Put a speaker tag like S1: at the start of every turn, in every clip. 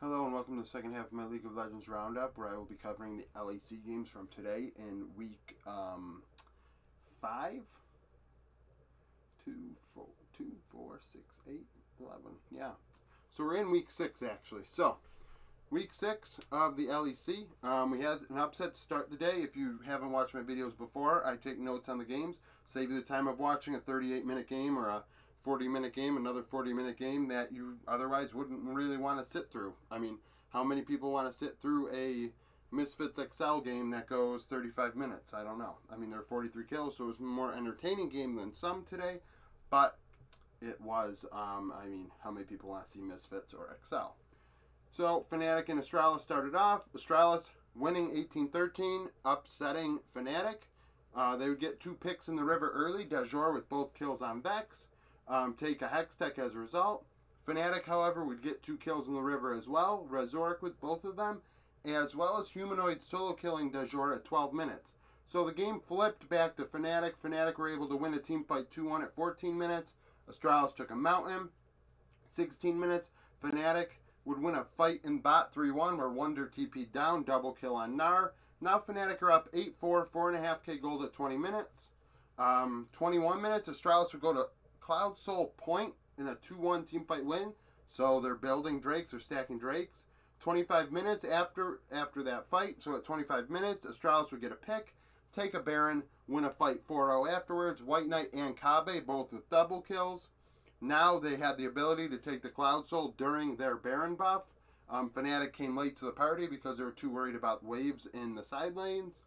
S1: Hello and welcome to the second half of my League of Legends Roundup, where I will be covering the LEC games from today in week 5. 2, 4, 6, 8, 11. Yeah. So we're in week 6 actually. So, week 6 of the LEC. We had an upset to start the day. If you haven't watched my videos before, I take notes on the games, save you the time of watching a 38-minute game or a 40-minute game, another 40-minute game that you otherwise wouldn't really want to sit through. I mean, how many people want to sit through a Misfits XL game that goes 35 minutes? I don't know. I mean, there are 43 kills, so it was a more entertaining game than some today, but it was, I mean, how many people want to see Misfits or XL? So, Fnatic and Astralis started off. Astralis winning 18-13, upsetting Fnatic. They would get 2 picks in the river early. Dajor with both kills on Vex. Take a Hextech as a result. Fnatic, however, would get 2 kills in the river as well. Razoric with both of them, as well as Humanoid solo killing Dajor at 12 minutes. So the game flipped back to Fnatic. Fnatic were able to win a team fight 2-1 at 14 minutes. Astralis took a mountain. 16 minutes. Fnatic would win a fight in bot 3-1 where Wonder TP'd down, double kill on Gnar. Now Fnatic are up 8-4, 4.5k gold at 20 minutes. 21 minutes, Astralis would go to Cloud Soul Point in a 2-1 team fight win. So they're building Drakes, they're stacking Drakes. 25 minutes after that fight, so at 25 minutes, Astralis would get a pick, take a Baron, win a fight 4-0 afterwards. White Knight and Kabe both with double kills. Now they had the ability to take the Cloud Soul during their Baron buff. Fnatic came late to the party because they were too worried about waves in the side lanes.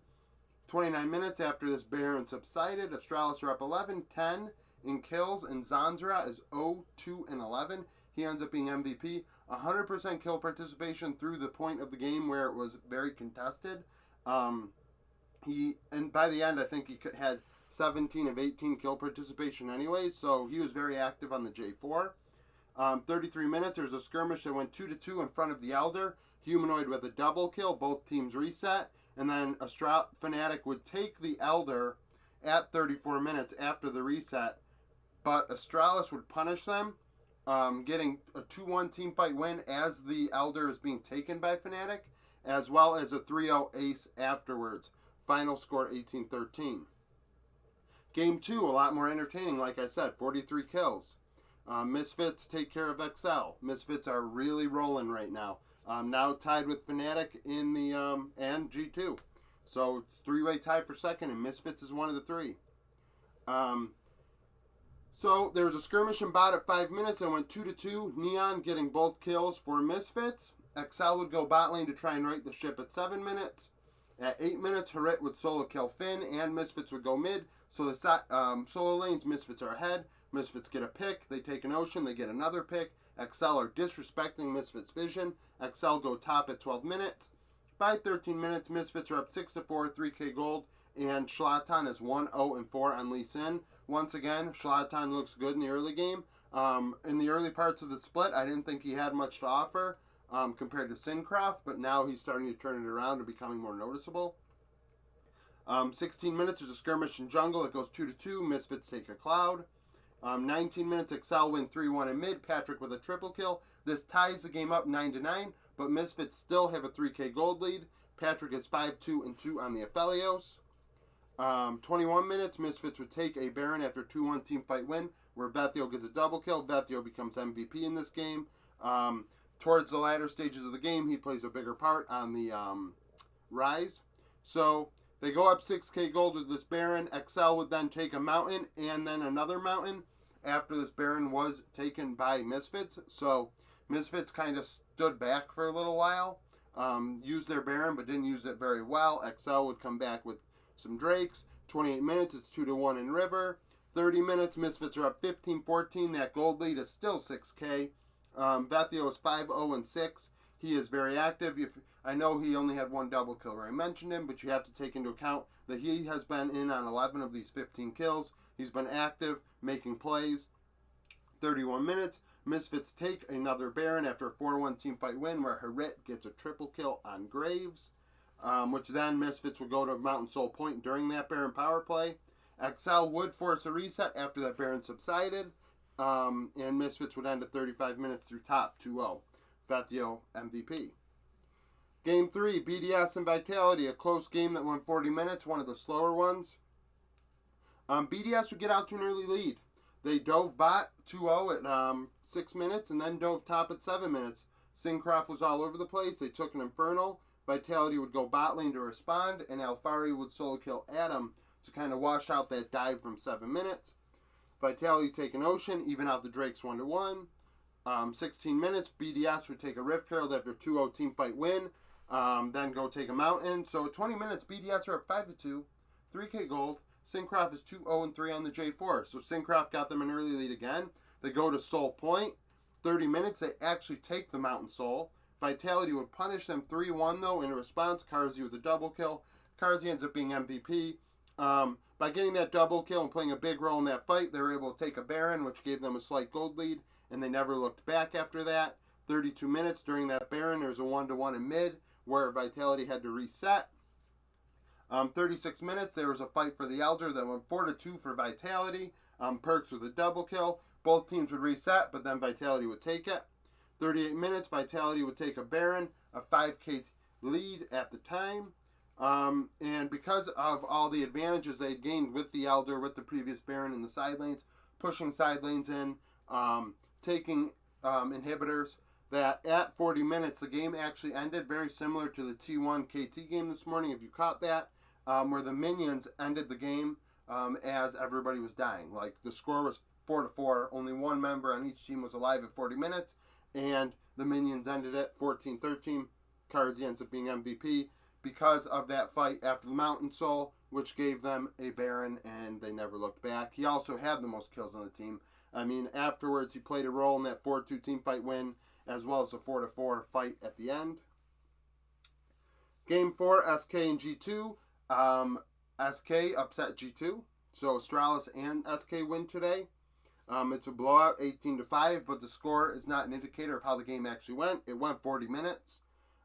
S1: 29 minutes after this Baron subsided, Astralis are up 11-10 in kills, and Zanzara is 0-2-11. He ends up being MVP. 100% kill participation through the point of the game where it was very contested. And by the end, I think he had 17 of 18 kill participation anyway, so he was very active on the J4. 33 minutes, there's a skirmish that went 2-2 in front of the Elder. Humanoid with a double kill, both teams reset, and then Fnatic would take the Elder at 34 minutes after the reset, but Astralis would punish them, getting a 2-1 team fight win as the Elder is being taken by Fnatic, as well as a 3-0 ace afterwards. Final score 18-13. Game 2, a lot more entertaining, like I said, 43 kills. Misfits take care of XL. Misfits are really rolling right now. Now tied with Fnatic in the and G2. So it's 3-way tie for second, and Misfits is one of the 3. So there was a skirmish in bot at 5 minutes and went 2-2. Neon getting both kills for Misfits. XL would go bot lane to try and right the ship at 7 minutes. At 8 minutes, Harit would solo kill Finn, and Misfits would go mid. So the solo lanes, Misfits are ahead. Misfits get a pick. They take an Ocean. They get another pick. XL are disrespecting Misfits' vision. XL go top at 12 minutes. By 13 minutes, Misfits are up 6-4, 3k gold, and Schlatan is 1-0-4 on Lee Sin. Once again, Schlatan looks good in the early game. In the early parts of the split, I didn't think he had much to offer compared to Syncroft, but now he's starting to turn it around and becoming more noticeable. 16 minutes, there's a skirmish in jungle. It goes 2-2. Misfits take a Cloud. 19 minutes, XL win 3-1 in mid. Patrick with a triple kill. This ties the game up 9-9, but Misfits still have a 3k gold lead. Patrick is 5-2-2 on the Aphelios. 21 minutes, Misfits would take a Baron after 2-1 team fight win, where Vethio gets a double kill. Vethio becomes MVP in this game. Towards the latter stages of the game, he plays a bigger part on the Rise. So they go up 6k gold with this Baron. XL would then take a mountain and then another mountain after this Baron was taken by Misfits. So Misfits kind of stood back for a little while, used their Baron but didn't use it very well. XL would come back with some Drakes. 28 minutes, it's 2-1 in River. 30 minutes, Misfits are up 15-14. That gold lead is still 6k. Vethio is 5-0-6. He is very active. I know he only had 1 double kill where I mentioned him, but you have to take into account that he has been in on 11 of these 15 kills. He's been active, making plays. 31 minutes, Misfits take another Baron after a 4-1 team fight win where Harit gets a triple kill on Graves, which then Misfits will go to Mountain Soul Point during that Baron power play. XL would force a reset after that Baron subsided, and Misfits would end at 35 minutes through top 2-0. Fatio MVP. Game 3, BDS and Vitality, a close game that went 40 minutes, one of the slower ones. BDS would get out to an early lead. They dove bot 2-0 at 6 minutes and then dove top at 7 minutes. Syncroft was all over the place. They took an Infernal. Vitality would go bot lane to respond, and Alfari would solo kill Adam to kind of wash out that dive from 7 minutes. Vitality take an Ocean, even out the Drakes 1-1. 16 minutes, BDS would take a Rift Herald after 2-0 team fight win, then go take a Mountain. So at 20 minutes, BDS are up 5-2, 3k gold. Syncroft is 2-0-3 on the J4. So Syncroft got them an early lead again. They go to Soul Point. 30 minutes, they actually take the Mountain Soul. Vitality would punish them 3-1 though. In response, Karzi with a double kill. Karzi ends up being MVP. By getting that double kill and playing a big role in that fight, they were able to take a Baron, which gave them a slight gold lead, and they never looked back after that. 32 minutes during that Baron, there was a 1-1 in mid, where Vitality had to reset. 36 minutes, there was a fight for the Elder that went 4-2 for Vitality. Perks with a double kill. Both teams would reset, but then Vitality would take it. 38 minutes, Vitality would take a Baron, a 5k lead at the time. And because of all the advantages they gained with the Elder, with the previous Baron in the side lanes, pushing side lanes in, taking inhibitors, that at 40 minutes, the game actually ended very similar to the T1 KT game this morning, if you caught that, where the minions ended the game as everybody was dying. Like, the score was 4-4, only one member on each team was alive at 40 minutes, and the minions ended it 14-13. Karzi ends up being MVP because of that fight after the Mountain Soul, which gave them a Baron, and they never looked back. He also had the most kills on the team. I mean, afterwards, he played a role in that 4-2 team fight win, as well as a 4-4 fight at the end. Game 4, SK and G2. SK upset G2. So Astralis and SK win today. It's a blowout, 18-5, but the score is not an indicator of how the game actually went. It went 40 minutes.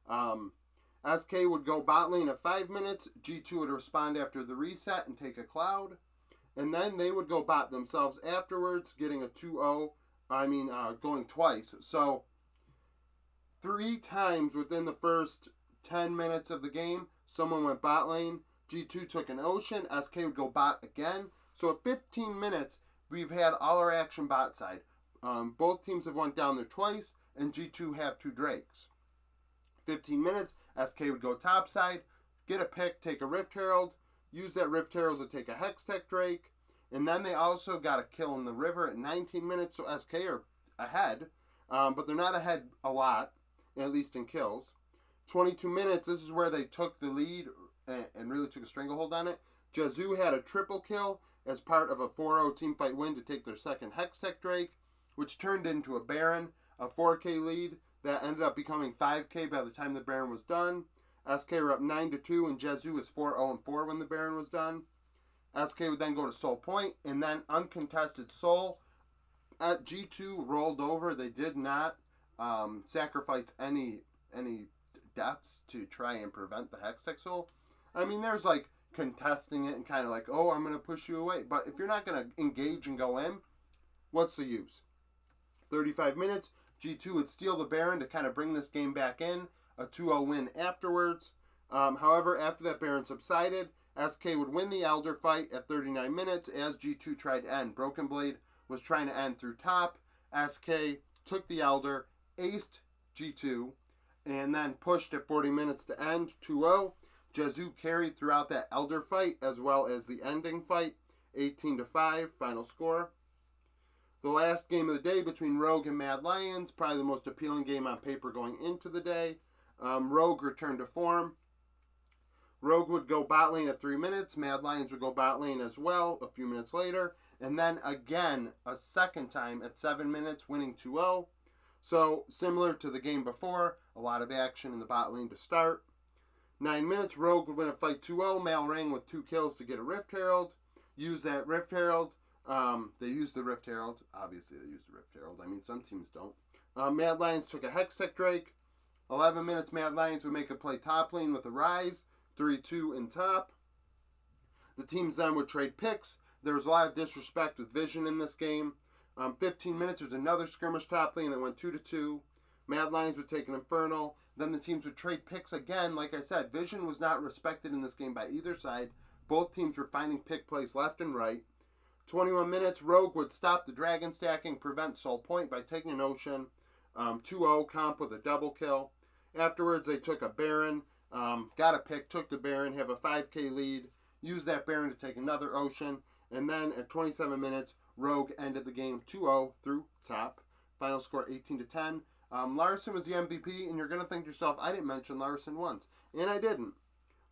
S1: SK would go bot lane at 5 minutes. G2 would respond after the reset and take a Cloud. And then they would go bot themselves afterwards, getting a 2-0. Going twice. So 3 times within the first 10 minutes of the game, someone went bot lane. G2 took an Ocean. SK would go bot again. So at 15 minutes, we've had all our action bot side. Both teams have went down there twice, and G2 have 2 Drakes. 15 minutes, SK would go top side, get a pick, take a Rift Herald, use that Rift Herald to take a Hextech Drake, and then they also got a kill in the river at 19 minutes, so SK are ahead, but they're not ahead a lot, at least in kills. 22 minutes, this is where they took the lead and really took a stranglehold on it. Jazoo had a triple kill as part of a 4-0 teamfight win to take their second Hextech Drake, which turned into a Baron, a 4k lead that ended up becoming 5k by the time the Baron was done. SK were up 9-2, and Jazoo was 4-0-4 when the Baron was done. SK would then go to Soul Point, and then uncontested Soul. At G2 rolled over. They did not sacrifice any deaths to try and prevent the Hextech Soul. I mean, there's like contesting it and kind of like, oh, I'm going to push you away. But if you're not going to engage and go in, what's the use? 35 minutes, G2 would steal the Baron to kind of bring this game back in. A 2-0 win afterwards. However, after that Baron subsided, SK would win the Elder fight at 39 minutes as G2 tried to end. Broken Blade was trying to end through top. SK took the Elder, aced G2, and then pushed at 40 minutes to end 2-0. Jazoo carried throughout that Elder fight as well as the ending fight, 18-5, final score. The last game of the day between Rogue and Mad Lions, probably the most appealing game on paper going into the day. Rogue returned to form. Rogue would go bot lane at 3 minutes. Mad Lions would go bot lane as well a few minutes later. And then again, a second time at 7 minutes, winning 2-0. So similar to the game before, a lot of action in the bot lane to start. 9 minutes, Rogue would win a fight 2-0. Malrang with 2 kills to get a Rift Herald. Use that Rift Herald. They used the Rift Herald. Obviously, they used the Rift Herald. I mean, some teams don't. Mad Lions took a Hextech Drake. 11 minutes, Mad Lions would make a play top lane with a Rise. 3-2 in top. The teams then would trade picks. There was a lot of disrespect with Vision in this game. 15 minutes, there's another skirmish top lane that went 2-2. Mad Lions would take an Infernal. Then the teams would trade picks again. Like I said, Vision was not respected in this game by either side. Both teams were finding pick plays left and right. 21 minutes, Rogue would stop the Dragon stacking, prevent Soul Point by taking an Ocean. 2-0 comp with a double kill. Afterwards, they took a Baron, got a pick, took the Baron, have a 5k lead, used that Baron to take another Ocean, and then at 27 minutes, Rogue ended the game 2-0 through top. Final score 18-10. Larson was the MVP, and you're going to think to yourself, I didn't mention Larson once. And I didn't.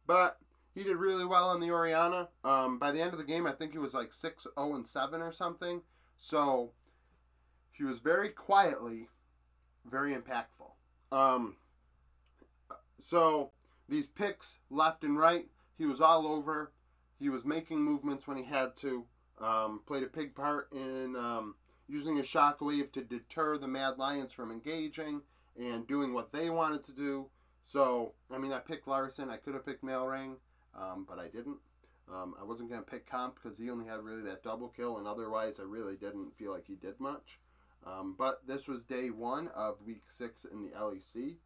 S1: But he did really well on the Oriana. By the end of the game, I think he was like 6-0-7 or something. So he was very quietly very impactful. So these picks left and right, he was all over. He was making movements when he had to. Played a big part in using a shockwave to deter the Mad Lions from engaging and doing what they wanted to do. So, I mean, I picked Larson. I could have picked Mailring, but I didn't. I wasn't going to pick Comp because he only had really that double kill, and otherwise I really didn't feel like he did much. But this was day 1 of week 6 in the LEC.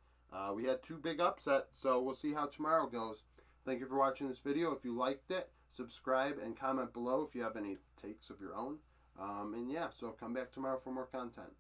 S1: We had 2 big upsets, so we'll see how tomorrow goes. Thank you for watching this video. If you liked it, subscribe and comment below if you have any takes of your own. And yeah, so come back tomorrow for more content.